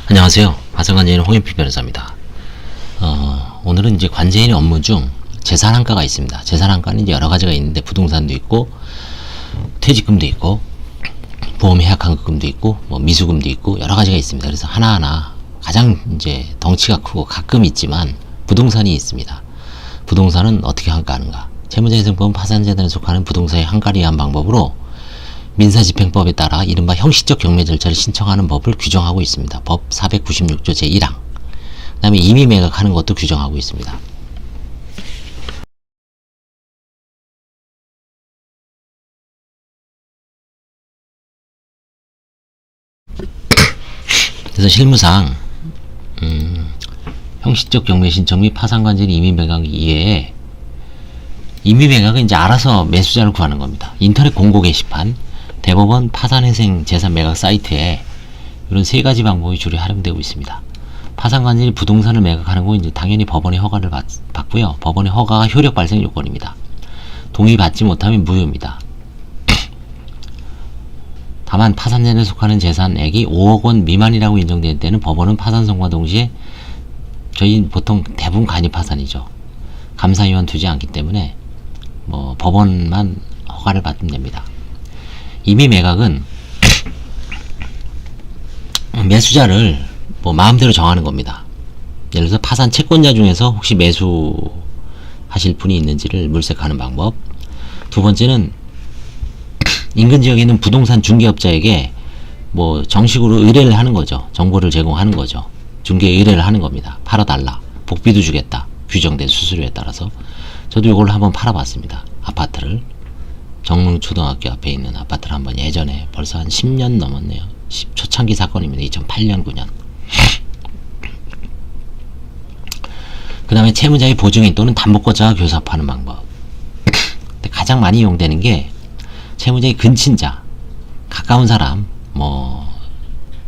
안녕하세요. 화성관제인 홍인필 변호사입니다. 오늘은 이제 관제인의 업무 중 재산한가가 있습니다. 재산한가는 이제 여러 가지가 있는데 부동산도 있고 퇴직금도 있고 보험 해약환급금도 있고 뭐 미수금도 있고 여러 가지가 있습니다. 그래서 하나하나 가장 이제 덩치가 크고 가끔 있지만 부동산이 있습니다. 부동산은 어떻게 한가하는가? 채무자회생법은 파산재단에 속하는 부동산의 한가를 위한 방법으로 민사집행법에 따라 이른바 형식적 경매 절차를 신청하는 법을 규정하고 있습니다. 법 496조 제1항. 그 다음에 임의 매각하는 것도 규정하고 있습니다. 그래서 실무상 형식적 경매 신청 및 파산관제인 임의 매각 이외에 임의 매각은 이제 알아서 매수자를 구하는 겁니다. 인터넷 공고 게시판, 대법원 파산회생 재산 매각 사이트에 이런 세 가지 방법이 주로 활용되고 있습니다. 파산관제인이 부동산을 매각하는 건 이제 당연히 법원의 허가를 받고요. 법원의 허가가 효력 발생 요건입니다. 동의받지 못하면 무효입니다. 다만 파산재단에 속하는 재산액이 5억 원 미만이라고 인정될 때는 법원은 파산 선고와 동시에 저희 보통 대부분 간이 파산이죠. 감사위원 두지 않기 때문에 뭐 법원만 허가를 받으면 됩니다. 임의 매각은 매수자를 뭐 마음대로 정하는 겁니다. 예를 들어서 파산 채권자 중에서 혹시 매수하실 분이 있는지를 물색하는 방법. 두 번째는 인근 지역에 있는 부동산 중개업자에게 뭐 정식으로 의뢰를 하는 거죠. 정보를 제공하는 거죠. 중개 의뢰를 하는 겁니다. 팔아달라. 복비도 주겠다. 규정된 수수료에 따라서. 저도 이걸 한번 팔아봤습니다. 아파트를. 정릉초등학교 앞에 있는 아파트를 한번 예전에 벌써 한 10년 넘었네요. 초창기 사건입니다. 2008년 9년. 그 다음에 채무자의 보증인 또는 담보권자가 교섭하는 방법. 근데 가장 많이 이용되는 게 채무자의 근친자, 가까운 사람, 뭐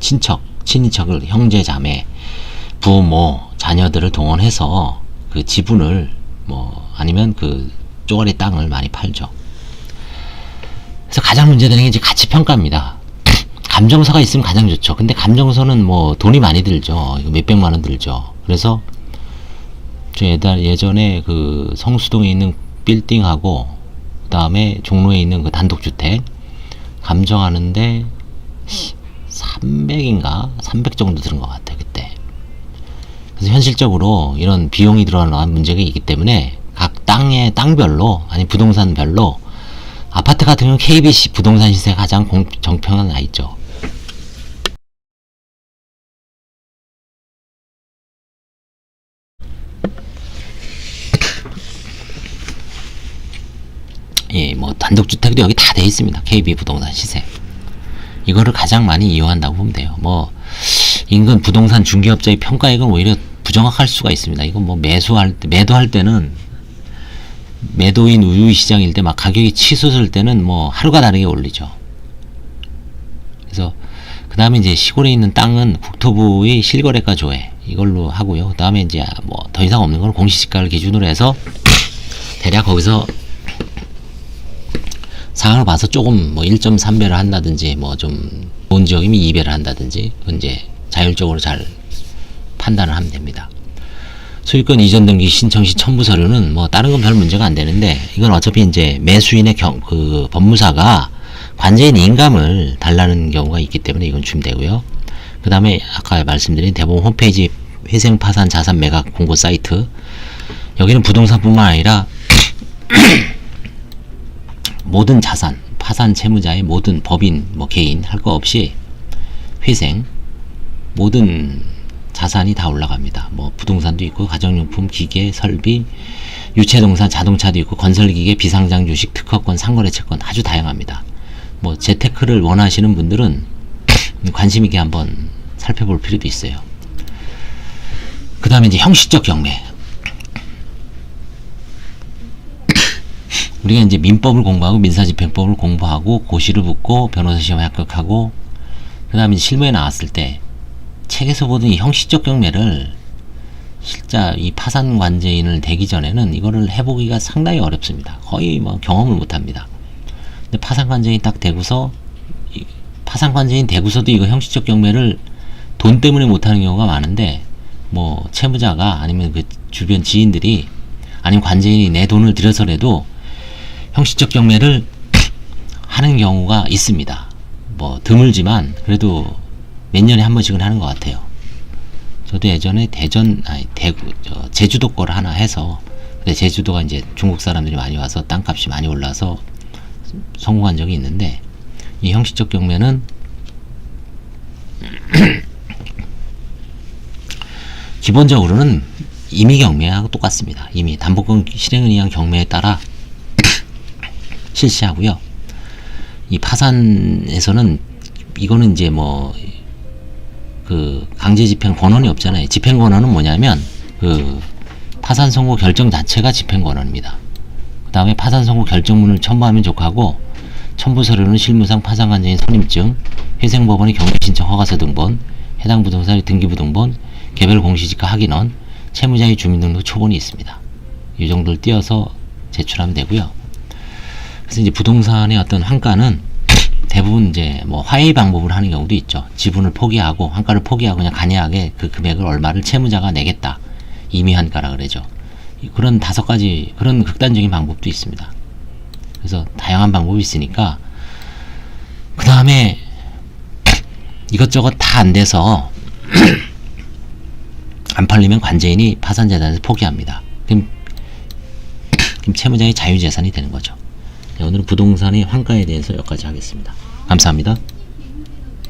친척, 친인척을 형제, 자매, 부모, 자녀들을 동원해서 그 지분을 뭐 아니면 그 쪼가리 땅을 많이 팔죠. 그래서 가장 문제되는 게 이제 가치평가입니다. 감정서가 있으면 가장 좋죠. 근데 감정서는 뭐 돈이 많이 들죠. 몇백만 원 들죠. 그래서 저 예전에 그 성수동에 있는 빌딩하고 그 다음에 종로에 있는 그 단독주택 감정하는데 300인가? 300 정도 들은 것 같아요. 그때. 그래서 현실적으로 이런 비용이 들어가는 문제가 있기 때문에 각 땅별로 아니 부동산별로 아파트 같은 경우는 KBC 부동산 시세가 가장 정평은 나 있죠. 예, 뭐 단독주택도 여기 다 돼 있습니다. KB 부동산 시세. 이거를 가장 많이 이용한다고 보면 돼요. 뭐 인근 부동산 중개업자의 평가액은 오히려 부정확할 수가 있습니다. 이건 뭐 매도할 때는 매도인 우위 시장일 때 막 가격이 치솟을 때는 뭐 하루가 다르게 올리죠. 그래서 그 다음에 이제 시골에 있는 땅은 국토부의 실거래가 조회 이걸로 하고요. 그 다음에 이제 뭐 더 이상 없는 건 공시지가를 기준으로 해서 대략 거기서 상황을 봐서 조금 뭐 1.3배를 한다든지 뭐 좀 좋은 지역이면 2배를 한다든지 이제 자율적으로 잘 판단을 하면 됩니다. 소유권 이전 등기 신청 시 첨부 서류는 뭐 다른 건 별 문제가 안 되는데 이건 어차피 이제 매수인의 그 법무사가 관제인 인감을 달라는 경우가 있기 때문에 이건 주면 되고요. 그 다음에 아까 말씀드린 대법원 홈페이지 회생 파산 자산 매각 공고 사이트 여기는 부동산뿐만 아니라 모든 자산 파산 채무자의 모든 법인 뭐 개인 할 거 없이 회생 모든 자산이 다 올라갑니다. 뭐 부동산도 있고 가정용품, 기계, 설비, 유체동산, 자동차도 있고 건설기계, 비상장 주식, 특허권, 상거래 채권 아주 다양합니다. 뭐 재테크를 원하시는 분들은 관심 있게 한번 살펴볼 필요도 있어요. 그 다음에 이제 형식적 경매. 우리가 이제 민법을 공부하고 민사집행법을 공부하고 고시를 붙고 변호사 시험에 합격하고 그 다음에 실무에 나왔을 때 책에서 보던 이 형식적 경매를 실제 이 파산관제인을 되기 전에는 이거를 해보기가 상당히 어렵습니다. 거의 뭐 경험을 못합니다. 근데 파산관제인 딱 되고서 파산관제인 되고서도 이거 형식적 경매를 돈 때문에 못하는 경우가 많은데, 뭐 채무자가 아니면 그 주변 지인들이 아니면 관제인이 내 돈을 들여서라도 형식적 경매를 하는 경우가 있습니다. 뭐 드물지만 그래도 몇 년에 한 번씩은 하는 것 같아요. 저도 예전에 제주도 거를 하나 해서, 근데 제주도가 이제 중국 사람들이 많이 와서 땅값이 많이 올라서 성공한 적이 있는데, 이 형식적 경매는 기본적으로는 임의 경매하고 똑같습니다. 이미 담보권 실행을 위한 경매에 따라 실시하고요. 이 파산에서는 이거는 이제 뭐 그 강제 집행 권한이 없잖아요. 집행 권한은 뭐냐면 그 파산 선고 결정 자체가 집행 권한입니다. 그 다음에 파산 선고 결정문을 첨부하면 족하고, 첨부 서류는 실무상 파산관제인 선임증, 회생법원의 경매 신청 허가서 등본, 해당 부동산의 등기부등본, 개별 공시지가 확인원, 채무자의 주민등록 초본이 있습니다. 이 정도를 띄어서 제출하면 되고요. 그래서 이제 부동산의 어떤 환가는 대부분 이제 뭐 화해 방법을 하는 경우도 있죠. 지분을 포기하고 환가를 포기하고 그냥 간이하게 그 금액을 얼마를 채무자가 내겠다, 임의 환가라 그러죠. 그런 5가지 그런 극단적인 방법도 있습니다. 그래서 다양한 방법이 있으니까, 그 다음에 이것저것 다 안 돼서 안 팔리면 관제인이 파산재단에서 포기합니다. 그럼 채무자의 자유재산이 되는 거죠. 네, 오늘은 부동산의 환가에 대해서 여기까지 하겠습니다. 감사합니다.